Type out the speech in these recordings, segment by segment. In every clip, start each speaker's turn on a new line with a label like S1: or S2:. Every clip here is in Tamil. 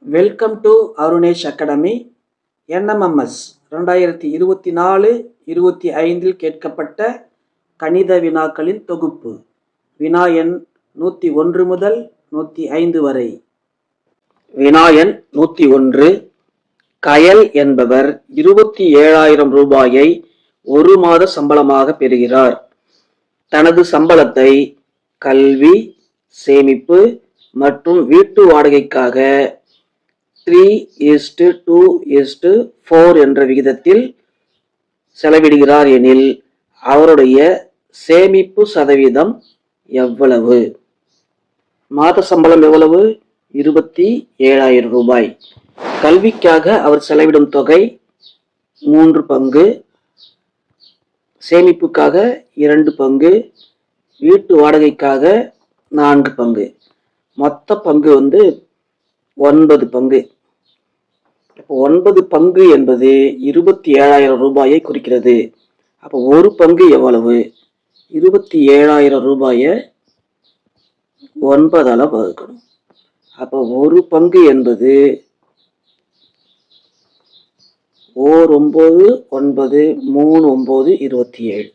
S1: Welcome to Arunesh academy. NMMS 2024-25 கேட்கப்பட்ட கணித வினாக்களின் தொகுப்பு. வினா எண் 101 முதல் 105 வரை. வினா எண் 101. கயல் என்பவர் 27,000 ரூபாயை ஒரு மாத சம்பளமாக பெறுகிறார். தனது சம்பளத்தை கல்வி, சேமிப்பு மற்றும் வீட்டு வாடகைக்காக 3:2:4 என்ற விகிதத்தில் செலவிடுகிறார் எனில் அவருடைய சேமிப்பு சதவீதம் எவ்வளவு? மாத சம்பளம் எவ்வளவு? 27,000 ரூபாய். கல்விக்காக அவர் செலவிடும் தொகை 3 பங்கு, சேமிப்புக்காக 2 பங்கு, வீட்டு வாடகைக்காக 4 பங்கு. மொத்த பங்கு 9 பங்கு. 9 பங்கு என்பது 27,000 ரூபாயை குறிக்கிறது. அப்போ ஒரு பங்கு எவ்வளவு? 27,000 ரூபாயை 9ஆல வகுக்கணும். அப்போ ஒரு பங்கு என்பது 9, 9, 3, 9, 27.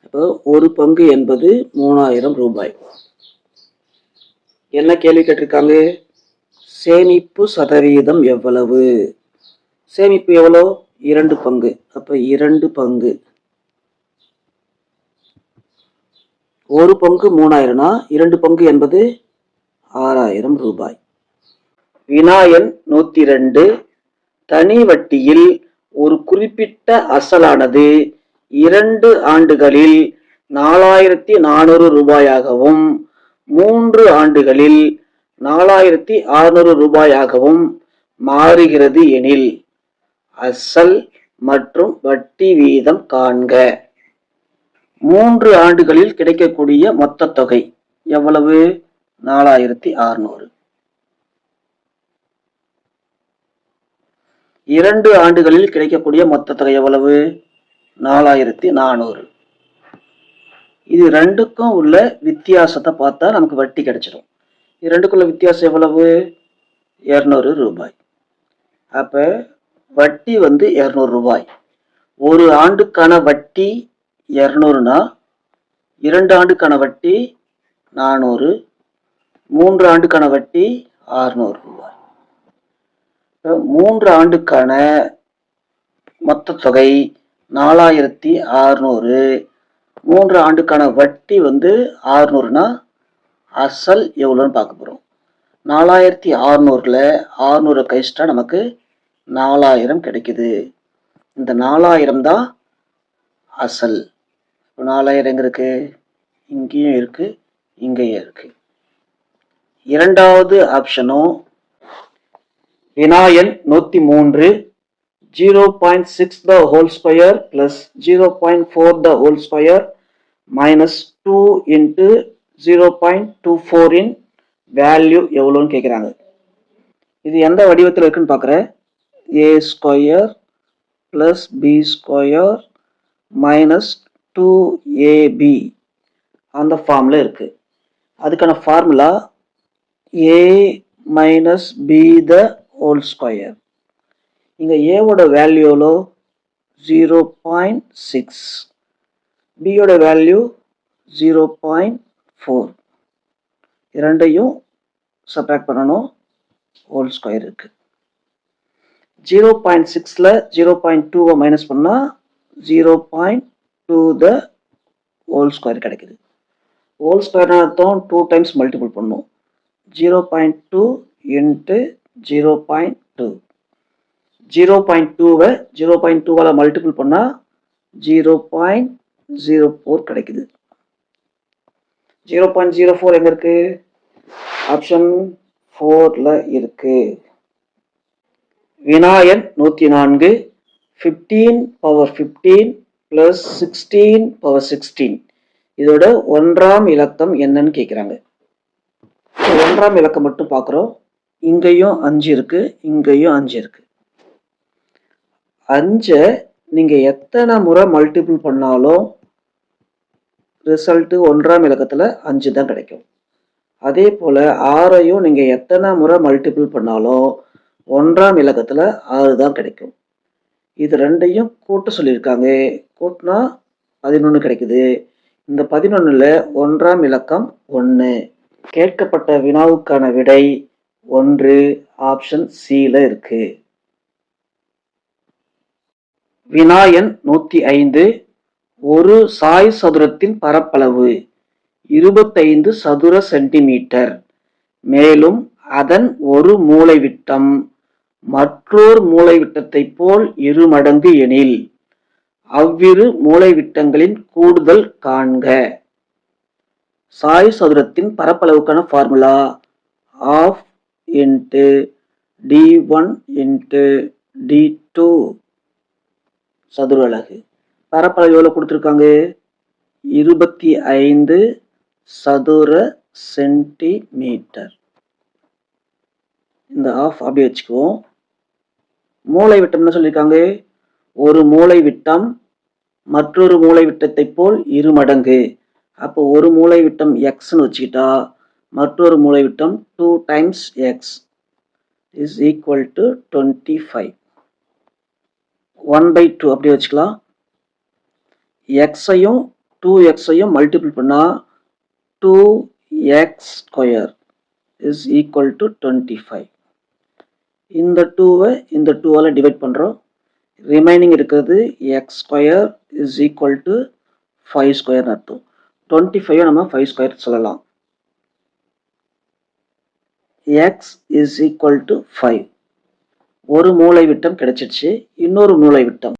S1: அப்போ ஒரு பங்கு என்பது 3,000 ரூபாய். என்ன கேள்வி கேட்டிருக்காங்க? சேமிப்பு சதவீதம் எவ்வளவு? சேமிப்பு எவ்வளோ? 2 பங்கு. அப்ப 2 பங்கு. ஒரு பங்கு 3,000னா 2 பங்கு என்பது 6,000 ரூபாய். வினா எண் 102. தனி வட்டியில் ஒரு குறிப்பிட்ட அசலானது 2 ஆண்டுகளில் 4,400 ரூபாயாகவும் 3 ஆண்டுகளில் 4,600 ரூபாயாகவும் மாறுகிறது எனில் அசல் மற்றும் வட்டி வீதம் காண்க. 3 ஆண்டுகளில் கிடைக்கக்கூடிய மொத்த தொகை எவ்வளவு? 4,600. 2 ஆண்டுகளில் கிடைக்கக்கூடிய மொத்த தொகை எவ்வளவு? 4,400. இது ரெண்டுக்கும் உள்ள வித்தியாசத்தை பார்த்தா நமக்கு வட்டி கிடைச்சிடும். இரண்டுக்குள்ள வித்தியாசம் எவ்வளவு? 200 ரூபாய். அப்ப வட்டி 200 ரூபாய். ஒரு ஆண்டுக்கான வட்டி 200னா 2 ஆண்டுக்கான வட்டி 400, 3 ஆண்டுக்கான வட்டி 600 ரூபாய். 3 ஆண்டுக்கான மொத்த தொகை 4,600. 3 ஆண்டுக்கான வட்டி 600னா அசல் எவ்வளோன்னு பார்க்க போகிறோம். 4,600ல் 600 கழிச்சிட்டா நமக்கு 4,000 கிடைக்குது. இந்த 4,000 தான் அசல். 4,000 எங்க இருக்கு? இங்கேயும் இருக்கு, இங்கேயும் இருக்கு. இரண்டாவது ஆப்ஷனும் வினா எண் 103. 0.6 the whole square plus 0.4 the whole square minus 2 into 0.24 in value எவ்வளோன்னு கேட்குறாங்க. இது எந்த வடிவத்தில் இருக்குன்னு பார்க்குறேன். a square plus b square minus 2ab அந்த ஃபார்மில் இருக்குது. அதுக்கான formula a minus b the whole square. இங்கே ஏவோட வேல்யூ எவ்வளோ? 0.6, பியோட வேல்யூ 0.4. இரண்டையும் சப்ராக்ட் பண்ணணும். ஹோல் ஸ்கொயர் இருக்கு. 0.6ல் 0.2 மைனஸ் பண்ணால் 0.2 த ஹோல் ஸ்கொயர் கிடைக்குது. ஹோல் ஸ்கொயர்னு அர்த்தம் 2 டைம்ஸ் மல்டிபிள் பண்ணும். 0.2 இன்ட்டு 0.2. 0.2வை 0.2வால் மல்டிபிள் பண்ணால் 0.04 கிடைக்குது. 0.04 எங்க இருக்கு? ஆப்ஷன் 4ல இருக்கு. வினா எண் 104. 15 power 15 plus 16 power 16 இதோட 1ஆம் இலக்கம் என்னன்னு கேட்குறாங்க. 1ஆம் இலக்கம் மட்டும் பார்க்குறோம். இங்கேயும் 5 இருக்கு, இங்கேயும் 5 இருக்கு. 5 நீங்க எத்தனை முறை மல்டிபிள் பண்ணாலும் ரிசல்ட் 1ஆம் இலக்கத்தில் 5 தான் கிடைக்கும். அதே போல் 6ஐயும் நீங்கள் எத்தனை முறை மல்டிபிள் பண்ணாலும் 1ஆம் இலக்கத்தில் 6 தான் கிடைக்கும். இது ரெண்டையும் கூட்ட சொல்லியிருக்காங்க. கூட்டினா 11 கிடைக்குது. இந்த 11ல் 1ஆம் இலக்கம் 1. கேட்கப்பட்ட வினாவுக்கான விடை 1, ஆப்ஷன் சியில் இருக்கு. வினா எண் 105. ஒரு சாய் சதுரத்தின் பரப்பளவு 25 சதுர சென்டிமீட்டர். மேலும் அதன் ஒரு மூலை விட்டம் மற்றொரு மூலை விட்டத்தை போல் 2 மடங்கு எனில் அவ்விரு மூலை விட்டங்களின் கூடுதல் காண்க. சாய் சதுரத்தின் பரப்பளவுக்கான ஃபார்முலா ½ × d1 × d2 சதுர அலகு. பரப்பளவு எவ்வளோ கொடுத்துருக்காங்க? 25 சதுர சென்டிமீட்டர். இந்த ½ அப்படியே வச்சுக்குவோம். மூலை விட்டம் என்ன சொல்லியிருக்காங்க? ஒரு மூலை விட்டம் மற்றொரு மூலை விட்டத்தை போல் 2 மடங்கு. அப்போ ஒரு மூலை விட்டம் எக்ஸ்ன்னு வச்சுக்கிட்டா மற்றொரு மூலை விட்டம் 2 times X is equal to 25. 1/2 அப்படியே வச்சுக்கலாம். எக்ஸையும் 2xஐயும் மல்டிபிள் பண்ணால் 2x² இஸ் ஈக்குவல் டு 25. இந்த 2வை இந்த 2ஆல் டிவைட் பண்ணுறோம். ரிமைனிங் இருக்கிறது x² இஸ் ஈக்குவல் டு 5² அர்த்தம். 25 நம்ம 5² சொல்லலாம். x is equal to 5. ஒரு மூலை விட்டம் கிடைச்சிடுச்சு. இன்னொரு மூலை விட்டம்